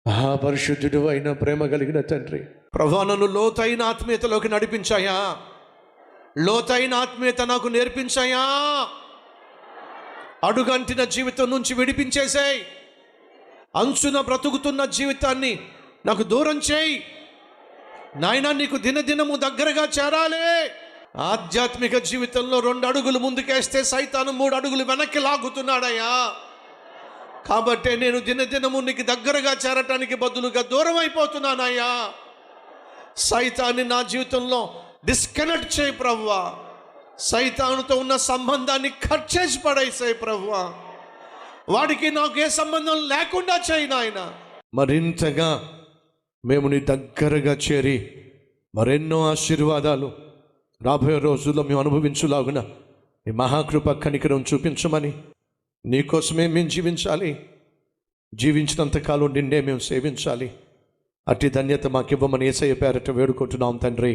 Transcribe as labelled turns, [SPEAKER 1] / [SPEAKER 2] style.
[SPEAKER 1] మహాపరిశుద్ధుడు అయిన ప్రేమ కలిగిన తండ్రి, ప్రభువా నన్ను లోతైన ఆత్మీయతలోకి నడిపించాయా, లోతైన ఆత్మీయత నాకు నేర్పించాయా, అడుగంటిన జీవితం నుంచి విడిపించేసేయ్, అంచున బ్రతుకుతున్న జీవితాన్ని నాకు దూరం చేయి నాయనా. నీకు దినదినము దగ్గరగా చేరాలి. ఆధ్యాత్మిక జీవితంలో 2 అడుగులు ముందుకేస్తే సైతాను 3 అడుగులు వెనక్కి లాగుతున్నాడయ్యా. కాబట్టే నేను దినదినము నీకు దగ్గరగా చేరటానికి బదులుగా దూరం అయిపోతున్నానయ్యా. సైతాన్ని నా జీవితంలో డిస్కనెక్ట్ చేయి ప్రభువా. సైతానుతో ఉన్న సంబంధాన్ని కట్ చేసి పడేసాయి ప్రభువా. వాడికి నాకు ఏ సంబంధం లేకుండా చేయి నాయన. మరింతగా మేము నీ దగ్గరగా చేరి మరెన్నో ఆశీర్వాదాలు రాబోయే రోజుల్లో మేము అనుభవించులాగున నీ మహాకృప కనికరం చూపించమని, నీకోసమే మేము జీవించాలి, జీవించినంతకాలం నిన్నే మేము సేవించాలి. అట్టి ధన్యత మాకివ్వమని యేసయ్య పేరట వేడుకుంటున్నాం తండ్రి.